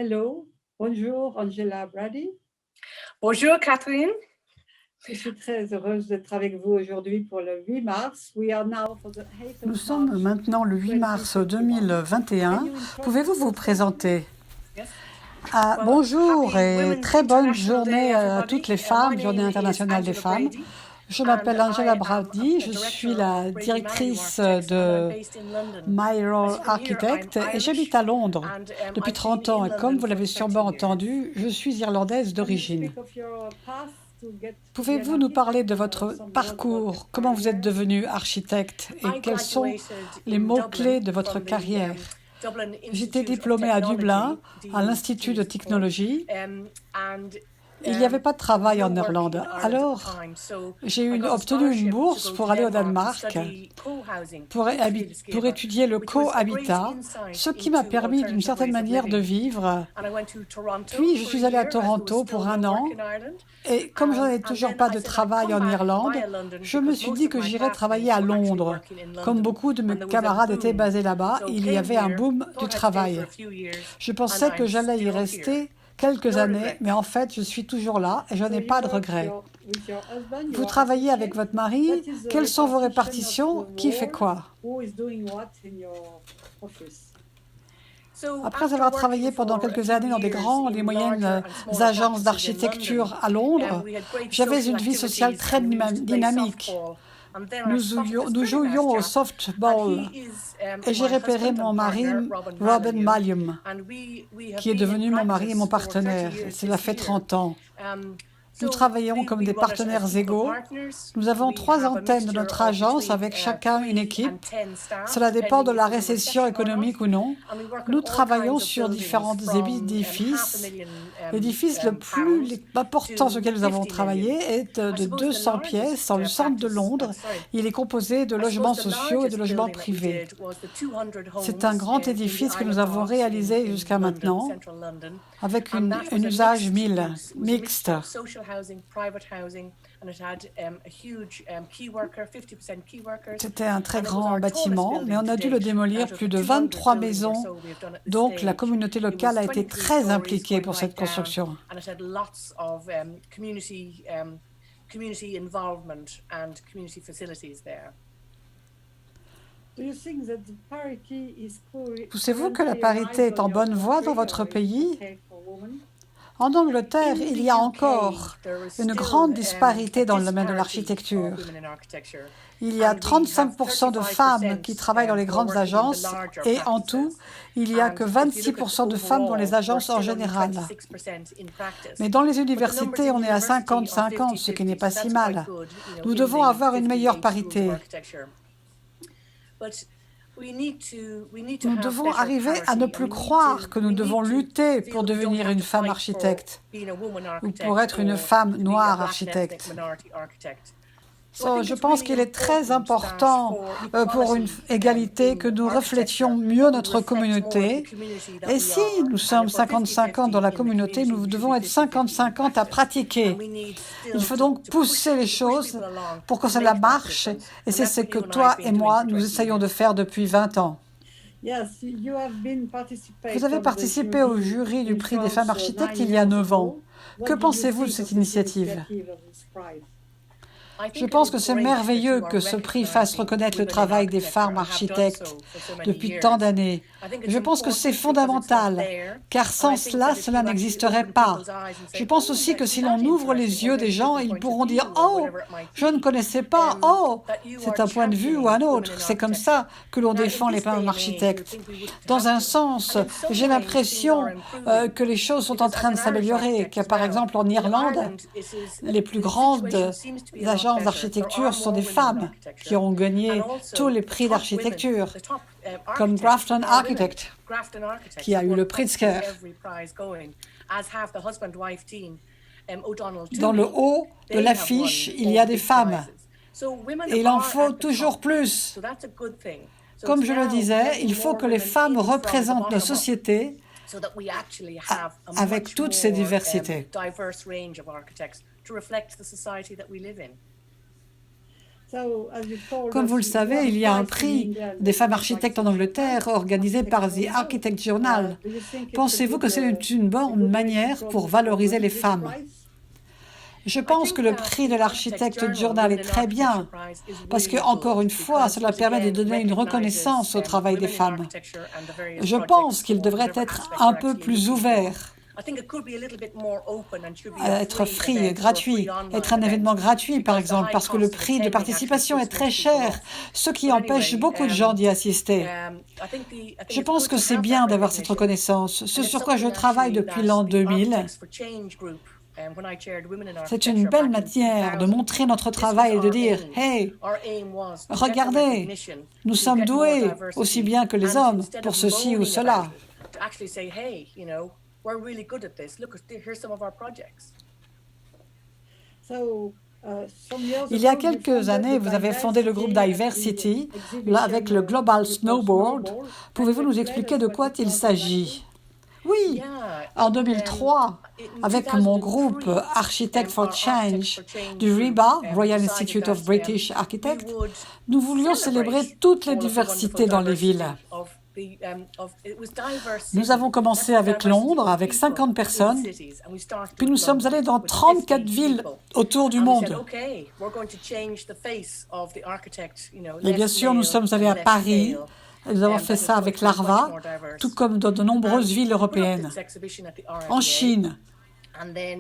Hello, bonjour Angela Brady. Bonjour Catherine. Je suis très heureuse d'être avec vous aujourd'hui pour le 8 mars. Nous sommes maintenant le 8 mars 2021. Pouvez-vous vous présenter? Bonjour et très bonne journée à toutes les femmes, Journée internationale des femmes. Je m'appelle Angela Brady, je suis la directrice de My Role Architect et j'habite à Londres depuis 30 ans. Et comme vous l'avez sûrement entendu, je suis irlandaise d'origine. Pouvez-vous nous parler de votre parcours? Comment vous êtes devenu architecte et quels sont les mots-clés de votre carrière? J'étais diplômée à Dublin, à l'Institut de technologie. Il n'y avait pas de travail en Irlande. Alors, j'ai obtenu une bourse pour aller au Danemark pour étudier le cohabitat, ce qui m'a permis d'une certaine manière de vivre. Puis, je suis allée à Toronto pour 1 an. Et comme je n'avais toujours pas de travail en Irlande, je me suis dit que j'irais travailler à Londres. Comme beaucoup de mes camarades étaient basés là-bas, il y avait un boom du travail. Je pensais que j'allais y rester quelques années, mais en fait, je suis toujours là et je n'ai pas de regrets. Vous travaillez avec votre mari. Quelles sont vos répartitions? Qui fait quoi? Après avoir travaillé pendant quelques années dans des grandes et moyennes agences d'architecture à Londres, j'avais une vie sociale très dynamique. Nous jouions au softball et j'ai repéré mon mari, Robin Mallium, qui est devenu mon mari et mon partenaire. Cela fait 30 ans. Nous travaillons comme des partenaires égaux. Nous avons 3 antennes de notre agence avec chacun une équipe. Cela dépend de la récession économique ou non. Nous travaillons sur différents édifices. L'édifice le plus important sur lequel nous avons travaillé est de 200 pièces dans le centre de Londres. Il est composé de logements sociaux et de logements privés. C'est un grand édifice que nous avons réalisé jusqu'à maintenant avec un usage mixte. C'était un très grand bâtiment, mais on a dû le démolir, plus de 23 maisons. Donc la communauté locale a été très impliquée pour cette construction. Pensez-vous que la parité est en bonne voie dans votre pays? En Angleterre, il y a encore une grande disparité dans le domaine de l'architecture. Il y a 35% de femmes qui travaillent dans les grandes agences et en tout, il n'y a que 26% de femmes dans les agences en général. Mais dans les universités, on est à 50-50, ce qui n'est pas si mal. Nous devons avoir une meilleure parité. Nous devons arriver à ne plus croire que nous devons lutter pour devenir une femme architecte ou pour être une femme noire architecte. Je pense qu'il est très important pour une égalité que nous reflétions mieux notre communauté. Et si nous sommes 50-50 dans la communauté, nous devons être 50-50 à pratiquer. Il faut donc pousser les choses pour que cela marche. Et c'est ce que toi et moi, nous essayons de faire depuis 20 ans. Vous avez participé au jury du prix des femmes architectes il y a 9 ans. Que pensez-vous de cette initiative? Je pense que c'est merveilleux que ce prix fasse reconnaître le travail des femmes architectes depuis tant d'années. Je pense que c'est fondamental, car sans cela, cela n'existerait pas. Je pense aussi que si l'on ouvre les yeux des gens, ils pourront dire « Oh, je ne connaissais pas, oh, c'est un point de vue ou un autre ». C'est comme ça que l'on défend les femmes architectes. Dans un sens, j'ai l'impression que les choses sont en train de s'améliorer, car par exemple en Irlande, les plus grandes agences d'architecture sont des femmes qui ont gagné tous les prix d'architecture, comme Grafton Architect, qui a eu le Pritzker. Dans le haut de l'affiche, il y a des femmes. Et il en faut toujours plus. Comme je le disais, il faut que les femmes représentent nos sociétés avec toutes ces diversités. Comme vous le savez, il y a un prix des femmes architectes en Angleterre organisé par The Architect Journal. Pensez-vous que c'est une bonne manière pour valoriser les femmes? Je pense que le prix de l'Architect Journal est très bien, parce que, encore une fois, cela permet de donner une reconnaissance au travail des femmes. Je pense qu'il devrait être un peu plus ouvert, être free, gratuit, être un événement gratuit, par exemple, parce que le prix de participation est très cher, ce qui empêche beaucoup de gens d'y assister. Je pense que c'est bien d'avoir cette reconnaissance, ce sur quoi je travaille depuis l'an 2000. C'est une belle manière de montrer notre travail et de dire « Hey, regardez, nous sommes doués aussi bien que les hommes pour ceci ou cela. » Il y a quelques années, vous avez fondé le groupe Diversity avec le Global Snowboard. Pouvez-vous nous expliquer de quoi il s'agit? Oui, en 2003, avec mon groupe Architects for Change du RIBA, Royal Institute of British Architects, nous voulions célébrer toutes les diversités dans les villes. Nous avons commencé avec Londres, avec 50 personnes, puis nous sommes allés dans 34 villes autour du monde. Et bien sûr, nous sommes allés à Paris. Nous avons fait ça avec l'ARVA, tout comme dans de nombreuses villes européennes, en Chine,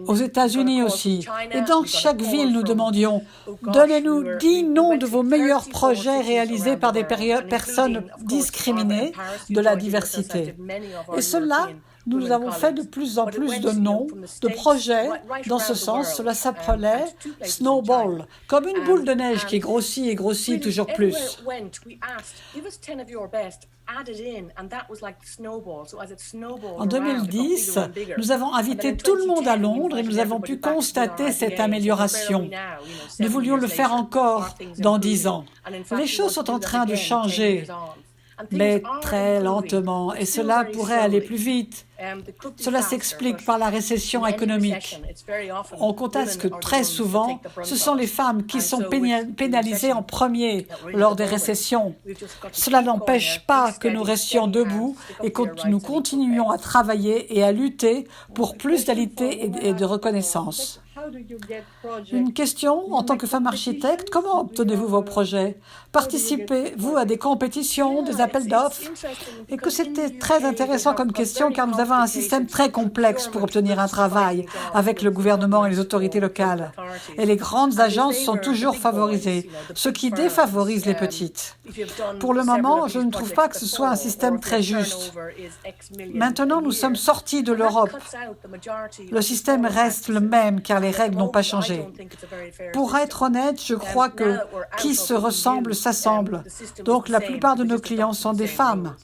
aux États-Unis aussi. Et dans chaque ville, nous demandions « Donnez-nous 10 noms de vos meilleurs projets réalisés par des personnes discriminées de la diversité. » Et cela, nous avons fait de plus en plus de noms, de projets dans ce sens. Cela s'appelait Snowball, comme une boule de neige qui grossit et grossit toujours plus. En 2010, nous avons invité tout le monde à Londres et nous avons pu constater cette amélioration. Nous voulions le faire encore dans 10 ans. Les choses sont en train de changer, mais très lentement, et cela pourrait aller plus vite. Cela s'explique par la récession économique. On constate que très souvent, ce sont les femmes qui sont pénalisées en premier lors des récessions. Cela n'empêche pas que nous restions debout et que nous continuions à travailler et à lutter pour plus d'égalité et de reconnaissance. Une question, en tant que femme architecte, comment obtenez-vous vos projets? Participez-vous à des compétitions, des appels d'offres? Et que c'était très intéressant comme question car nous avons un système très complexe pour obtenir un travail avec le gouvernement et les autorités locales. Et les grandes agences sont toujours favorisées, ce qui défavorise les petites. Pour le moment, je ne trouve pas que ce soit un système très juste. Maintenant, nous sommes sortis de l'Europe. Le système reste le même car les règles n'ont pas changé. Pour être honnête, je crois que qui se ressemble s'assemble. Donc la plupart de nos clients sont des femmes.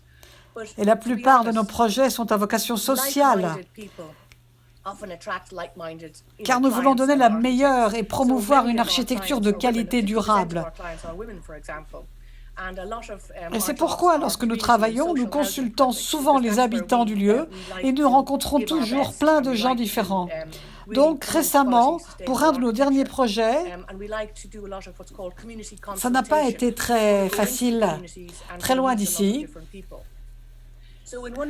Et la plupart de nos projets sont à vocation sociale. Car nous voulons donner la meilleure et promouvoir une architecture de qualité durable. Et c'est pourquoi, lorsque nous travaillons, nous consultons souvent les habitants du lieu et nous rencontrons toujours plein de gens différents. Donc, récemment, pour un de nos derniers projets, ça n'a pas été très facile, très loin d'ici.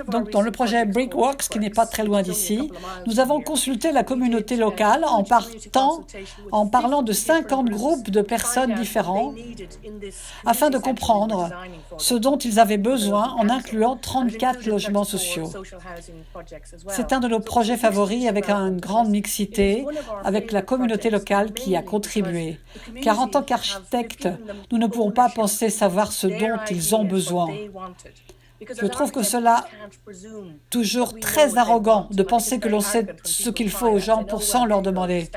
Donc, dans le projet Brickworks, qui n'est pas très loin d'ici, nous avons consulté la communauté locale en parlant de 50 groupes de personnes différents afin de comprendre ce dont ils avaient besoin en incluant 34 logements sociaux. C'est un de nos projets favoris avec une grande mixité, avec la communauté locale qui a contribué. Car en tant qu'architectes, nous ne pourrons pas penser savoir ce dont ils ont besoin. Je trouve que cela toujours très arrogant de penser que l'on sait ce qu'il faut aux gens sans leur demander.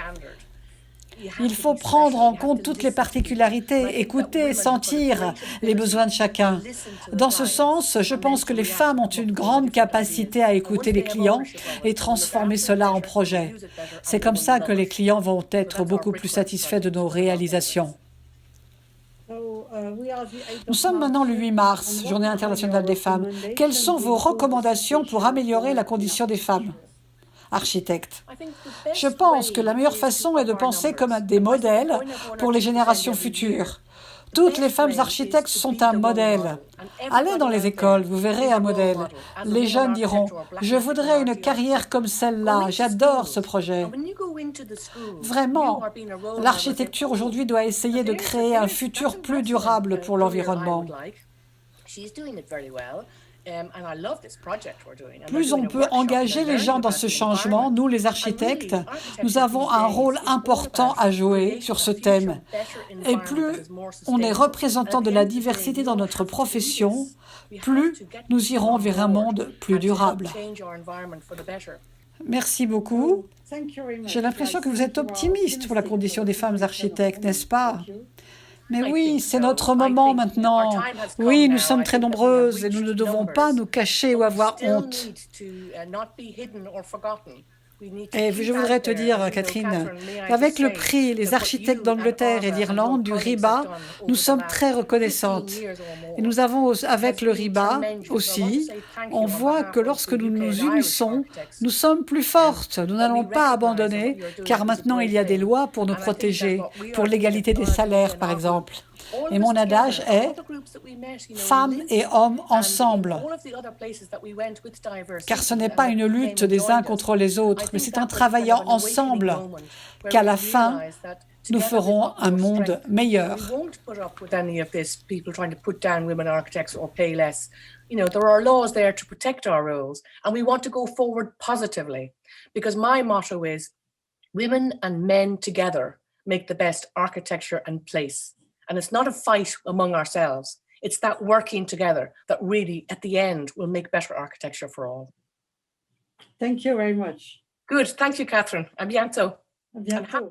Il faut prendre en compte toutes les particularités, écouter, sentir les besoins de chacun. Dans ce sens, je pense que les femmes ont une grande capacité à écouter les clients et transformer cela en projet. C'est comme ça que les clients vont être beaucoup plus satisfaits de nos réalisations. Nous sommes maintenant le 8 mars, Journée internationale des femmes. Quelles sont vos recommandations pour améliorer la condition des femmes architectes? Je pense que la meilleure façon est de penser comme des modèles pour les générations futures. Toutes les femmes architectes sont un modèle. Allez dans les écoles, vous verrez un modèle. Les jeunes diront « Je voudrais une carrière comme celle-là, j'adore ce projet ». Vraiment, l'architecture aujourd'hui doit essayer de créer un futur plus durable pour l'environnement. Plus on peut engager les gens dans ce changement, nous les architectes, nous avons un rôle important à jouer sur ce thème. Et plus on est représentant de la diversité dans notre profession, plus nous irons vers un monde plus durable. Merci beaucoup. J'ai l'impression que vous êtes optimiste pour la condition des femmes architectes, n'est-ce pas? Mais oui, c'est notre moment maintenant. Oui, nous sommes très nombreuses et nous ne devons pas nous cacher ou avoir honte. Et je voudrais te dire, Catherine, avec le prix Les architectes d'Angleterre et d'Irlande du RIBA, nous sommes très reconnaissantes. Et nous avons, avec le RIBA aussi, on voit que lorsque nous nous unissons, nous sommes plus fortes. Nous n'allons pas abandonner, car maintenant il y a des lois pour nous protéger, pour l'égalité des salaires, par exemple. Et mon adage est « femmes et hommes ensemble », car ce n'est pas une lutte des uns contre les autres, mais c'est en travaillant ensemble qu'à la fin, nous ferons un monde meilleur. You know, there are laws there to protect our rules, and we want to go forward positively, because my motto is, women and men together make the best architecture and place. And it's not a fight among ourselves. It's that working together that really, at the end, will make better architecture for all. Thank you very much. Good. Thank you, Catherine. À bientôt. À bientôt.